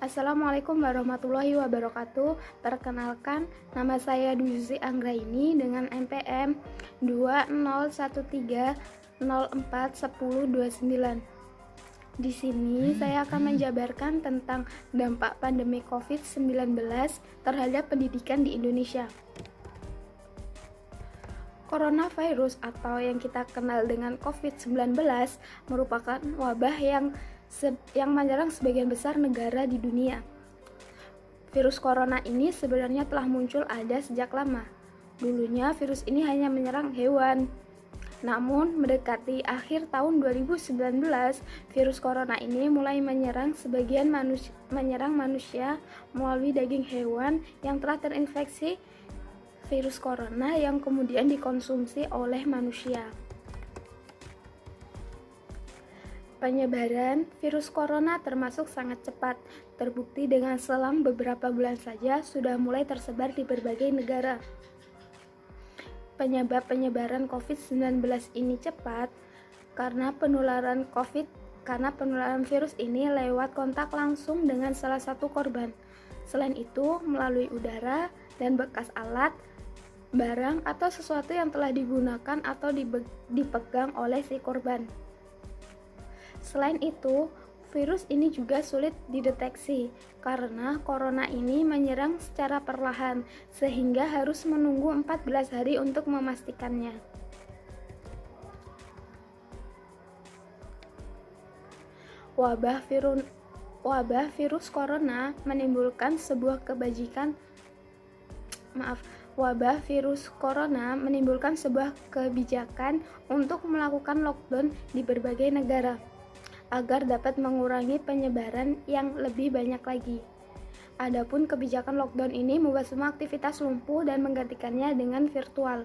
Assalamualaikum warahmatullahi wabarakatuh. Perkenalkan, nama saya Dwi Anggraini dengan NPM 2013041029. Di sini saya akan menjabarkan tentang dampak pandemi COVID-19 terhadap pendidikan di Indonesia. Coronavirus atau yang kita kenal dengan COVID-19 merupakan wabah yang menyerang sebagian besar negara di dunia. Virus corona ini sebenarnya telah muncul ada sejak lama. Dulunya virus ini hanya menyerang hewan. Namun mendekati akhir tahun 2019, virus corona ini mulai menyerang manusia melalui daging hewan yang telah terinfeksi virus corona yang kemudian dikonsumsi oleh manusia. Penyebaran virus corona termasuk sangat cepat, terbukti dengan selang beberapa bulan saja sudah mulai tersebar di berbagai negara. Penyebab penyebaran COVID-19 ini cepat karena penularan virus ini lewat kontak langsung dengan salah satu korban. Selain itu, melalui udara dan bekas alat, barang atau sesuatu yang telah digunakan atau dipegang oleh si korban. Selain itu, virus ini juga sulit dideteksi karena corona ini menyerang secara perlahan sehingga harus menunggu 14 hari untuk memastikannya. Wabah virus corona menimbulkan sebuah kebijakan untuk melakukan lockdown di berbagai negara agar dapat mengurangi penyebaran yang lebih banyak lagi. Adapun kebijakan lockdown ini membuat semua aktivitas lumpuh dan menggantikannya dengan virtual.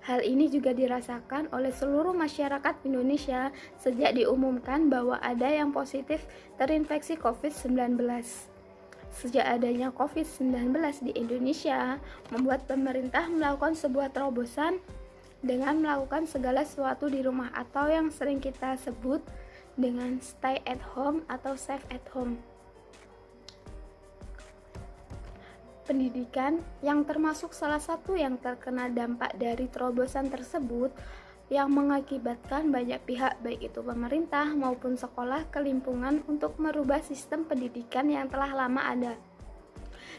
Hal ini juga dirasakan oleh seluruh masyarakat Indonesia sejak diumumkan bahwa ada yang positif terinfeksi COVID-19. Sejak adanya COVID-19 di Indonesia, membuat pemerintah melakukan sebuah terobosan dengan melakukan segala sesuatu di rumah atau yang sering kita sebut dengan stay at home atau safe at home. Pendidikan yang termasuk salah satu yang terkena dampak dari terobosan tersebut yang mengakibatkan banyak pihak baik itu pemerintah maupun sekolah kelimpungan untuk merubah sistem pendidikan yang telah lama ada.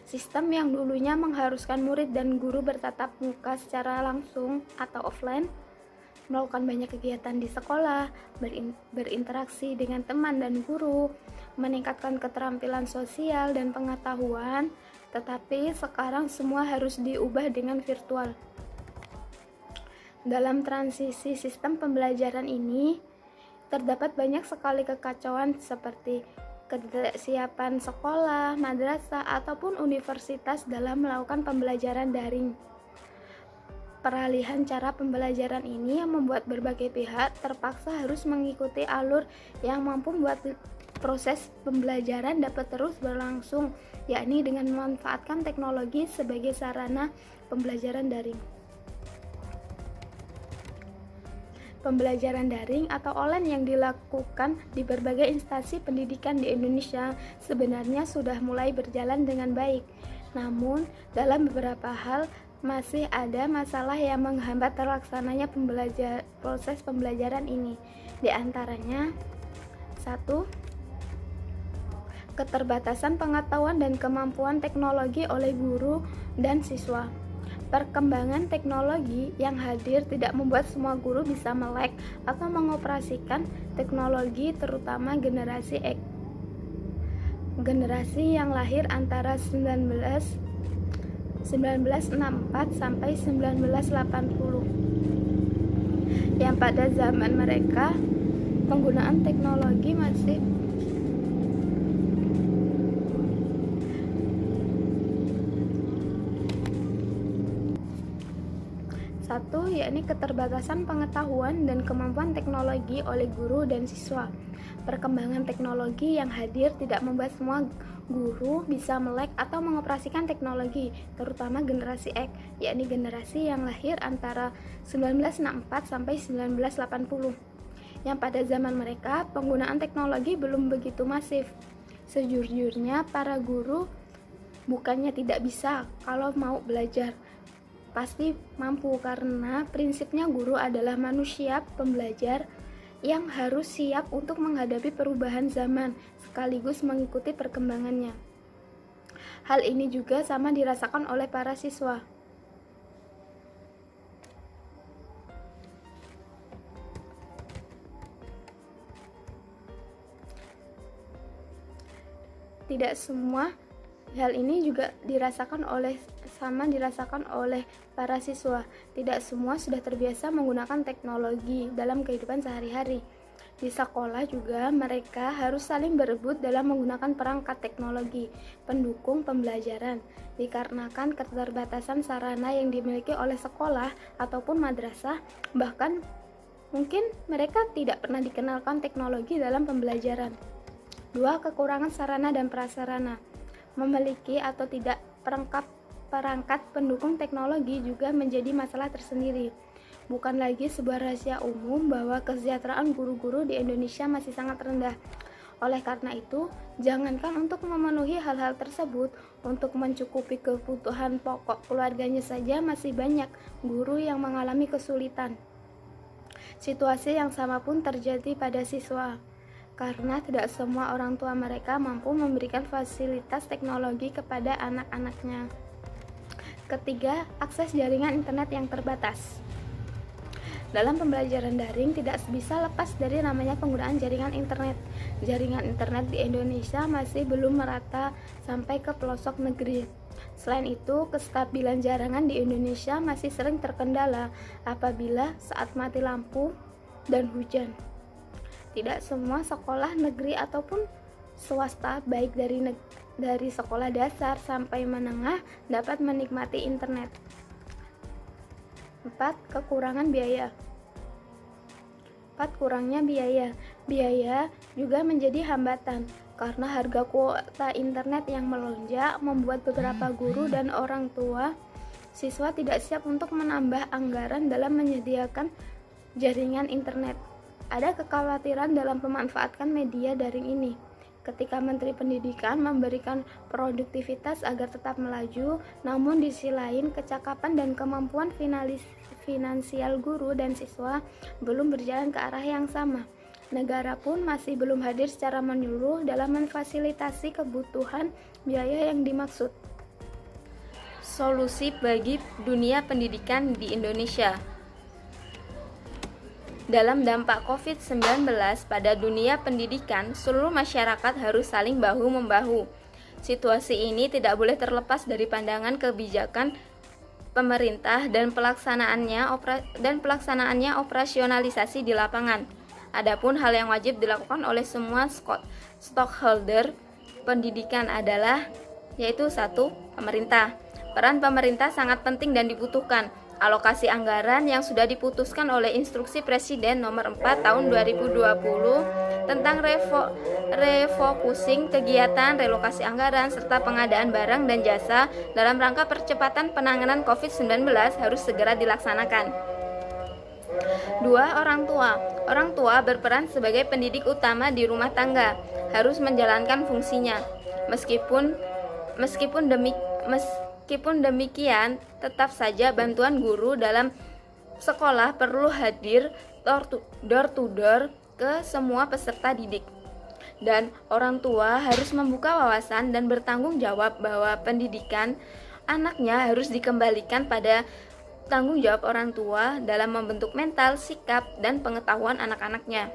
Sistem yang dulunya mengharuskan murid dan guru bertatap muka secara langsung atau offline, melakukan banyak kegiatan di sekolah, berinteraksi dengan teman dan guru, meningkatkan keterampilan sosial dan pengetahuan, tetapi sekarang semua harus diubah dengan virtual. Dalam transisi sistem pembelajaran ini, terdapat banyak sekali kekacauan seperti ketidaksiapan sekolah, madrasah, ataupun universitas dalam melakukan pembelajaran daring. Peralihan cara pembelajaran ini yang membuat berbagai pihak terpaksa harus mengikuti alur yang mampu membuat proses pembelajaran dapat terus berlangsung, yakni dengan memanfaatkan teknologi sebagai sarana pembelajaran daring. Pembelajaran daring atau online yang dilakukan di berbagai instansi pendidikan di Indonesia sebenarnya sudah mulai berjalan dengan baik. Namun, dalam beberapa hal masih ada masalah yang menghambat terlaksananya proses pembelajaran ini. Di antaranya, 1. Keterbatasan pengetahuan dan kemampuan teknologi oleh guru dan siswa. Perkembangan teknologi yang hadir tidak membuat semua guru bisa melek atau mengoperasikan teknologi, terutama generasi yang lahir antara 1964 sampai 1980, yang pada zaman mereka penggunaan teknologi masih satu, yakni keterbatasan pengetahuan dan kemampuan teknologi oleh guru dan siswa. Perkembangan teknologi yang hadir tidak membuat semua guru bisa melek atau mengoperasikan teknologi, terutama generasi X, yakni generasi yang lahir antara 1964 sampai 1980, yang pada zaman mereka penggunaan teknologi belum begitu masif. Sejujurnya para guru bukannya tidak bisa kalau mau belajar. Pasti mampu karena prinsipnya guru adalah manusia pembelajar yang harus siap untuk menghadapi perubahan zaman sekaligus mengikuti perkembangannya. Hal ini juga sama dirasakan oleh para siswa. Tidak semua hal ini juga dirasakan oleh para siswa. Tidak semua sudah terbiasa menggunakan teknologi dalam kehidupan sehari-hari. Di sekolah juga mereka harus saling berebut dalam menggunakan perangkat teknologi pendukung pembelajaran. Dikarenakan keterbatasan sarana yang dimiliki oleh sekolah ataupun madrasah, bahkan mungkin mereka tidak pernah dikenalkan teknologi dalam pembelajaran. 2. Kekurangan sarana dan prasarana. Memiliki atau tidak perangkat pendukung teknologi juga menjadi masalah tersendiri. Bukan lagi sebuah rahasia umum bahwa kesejahteraan guru-guru di Indonesia masih sangat rendah. Oleh karena itu, jangankan untuk memenuhi hal-hal tersebut, untuk mencukupi kebutuhan pokok keluarganya saja masih banyak guru yang mengalami kesulitan. Situasi yang sama pun terjadi pada siswa, karena tidak semua orang tua mereka mampu memberikan fasilitas teknologi kepada anak-anaknya. Ketiga, akses jaringan internet yang terbatas. Dalam pembelajaran daring tidak bisa lepas dari namanya penggunaan jaringan internet. Jaringan internet di Indonesia masih belum merata sampai ke pelosok negeri. Selain itu, kestabilan jaringan di Indonesia masih sering terkendala apabila saat mati lampu dan hujan. Tidak semua sekolah negeri ataupun swasta, baik dari sekolah dasar sampai menengah, dapat menikmati internet. 4. Kekurangan biaya. 4. Kurangnya biaya. Biaya juga menjadi hambatan karena harga kuota internet yang melonjak membuat beberapa guru dan orang tua siswa tidak siap untuk menambah anggaran dalam menyediakan jaringan internet. Ada kekhawatiran dalam memanfaatkan media daring ini. Ketika Menteri Pendidikan memberikan produktivitas agar tetap melaju, namun di sisi lain kecakapan dan kemampuan finansial guru dan siswa belum berjalan ke arah yang sama. Negara pun masih belum hadir secara menyeluruh dalam memfasilitasi kebutuhan biaya yang dimaksud. Solusi bagi dunia pendidikan di Indonesia. Dalam dampak COVID-19 pada dunia pendidikan, seluruh masyarakat harus saling bahu-membahu. Situasi ini tidak boleh terlepas dari pandangan kebijakan pemerintah dan pelaksanaannya operasionalisasi di lapangan. Adapun hal yang wajib dilakukan oleh semua stakeholder pendidikan adalah yaitu 1. Pemerintah. Peran pemerintah sangat penting dan dibutuhkan. Alokasi anggaran yang sudah diputuskan oleh Instruksi Presiden Nomor 4 Tahun 2020 tentang refocusing kegiatan relokasi anggaran serta pengadaan barang dan jasa dalam rangka percepatan penanganan COVID-19 harus segera dilaksanakan. 2. Orang tua. Orang tua berperan sebagai pendidik utama di rumah tangga, harus menjalankan fungsinya. Meskipun demikian, tetap saja bantuan guru dalam sekolah perlu hadir door to door ke semua peserta didik. Dan orang tua harus membuka wawasan dan bertanggung jawab bahwa pendidikan anaknya harus dikembalikan pada tanggung jawab orang tua dalam membentuk mental, sikap, dan pengetahuan anak-anaknya.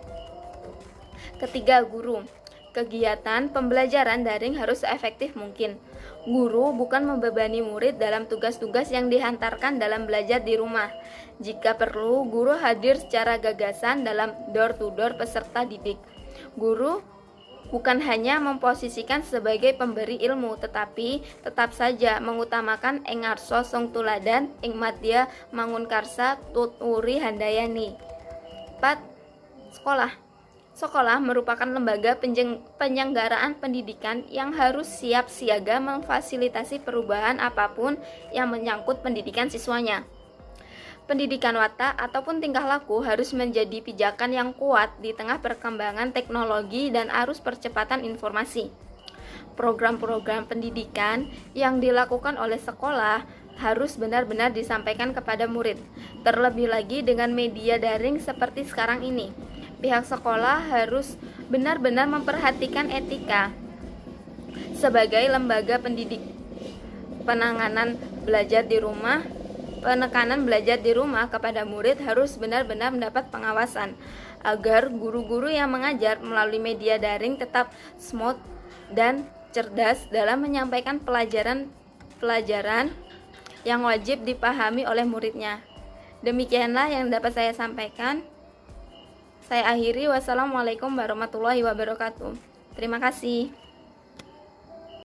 Ketiga, guru. Kegiatan pembelajaran daring harus seefektif mungkin. Guru bukan membebani murid dalam tugas-tugas yang dihantarkan dalam belajar di rumah. Jika perlu, guru hadir secara gagasan dalam door-to-door peserta didik. Guru bukan hanya memposisikan sebagai pemberi ilmu, tetapi tetap saja mengutamakan ing ngarsa song tuladan, ing madya mangunkarsa tuturi handayani. 4. Sekolah. Sekolah merupakan lembaga penyelenggaraan pendidikan yang harus siap siaga memfasilitasi perubahan apapun yang menyangkut pendidikan siswanya. Pendidikan watak ataupun tingkah laku harus menjadi pijakan yang kuat di tengah perkembangan teknologi dan arus percepatan informasi. program-program pendidikan yang dilakukan oleh sekolah harus benar-benar disampaikan kepada murid. Terlebih lagi dengan media daring seperti sekarang ini. Pihak sekolah harus benar-benar memperhatikan etika sebagai lembaga pendidik. Penekanan belajar di rumah kepada murid harus benar-benar mendapat pengawasan agar guru-guru yang mengajar melalui media daring tetap smooth dan cerdas dalam menyampaikan pelajaran yang wajib dipahami oleh muridnya. Demikianlah yang dapat saya sampaikan. Saya akhiri. Wassalamualaikum warahmatullahi wabarakatuh. Terima kasih.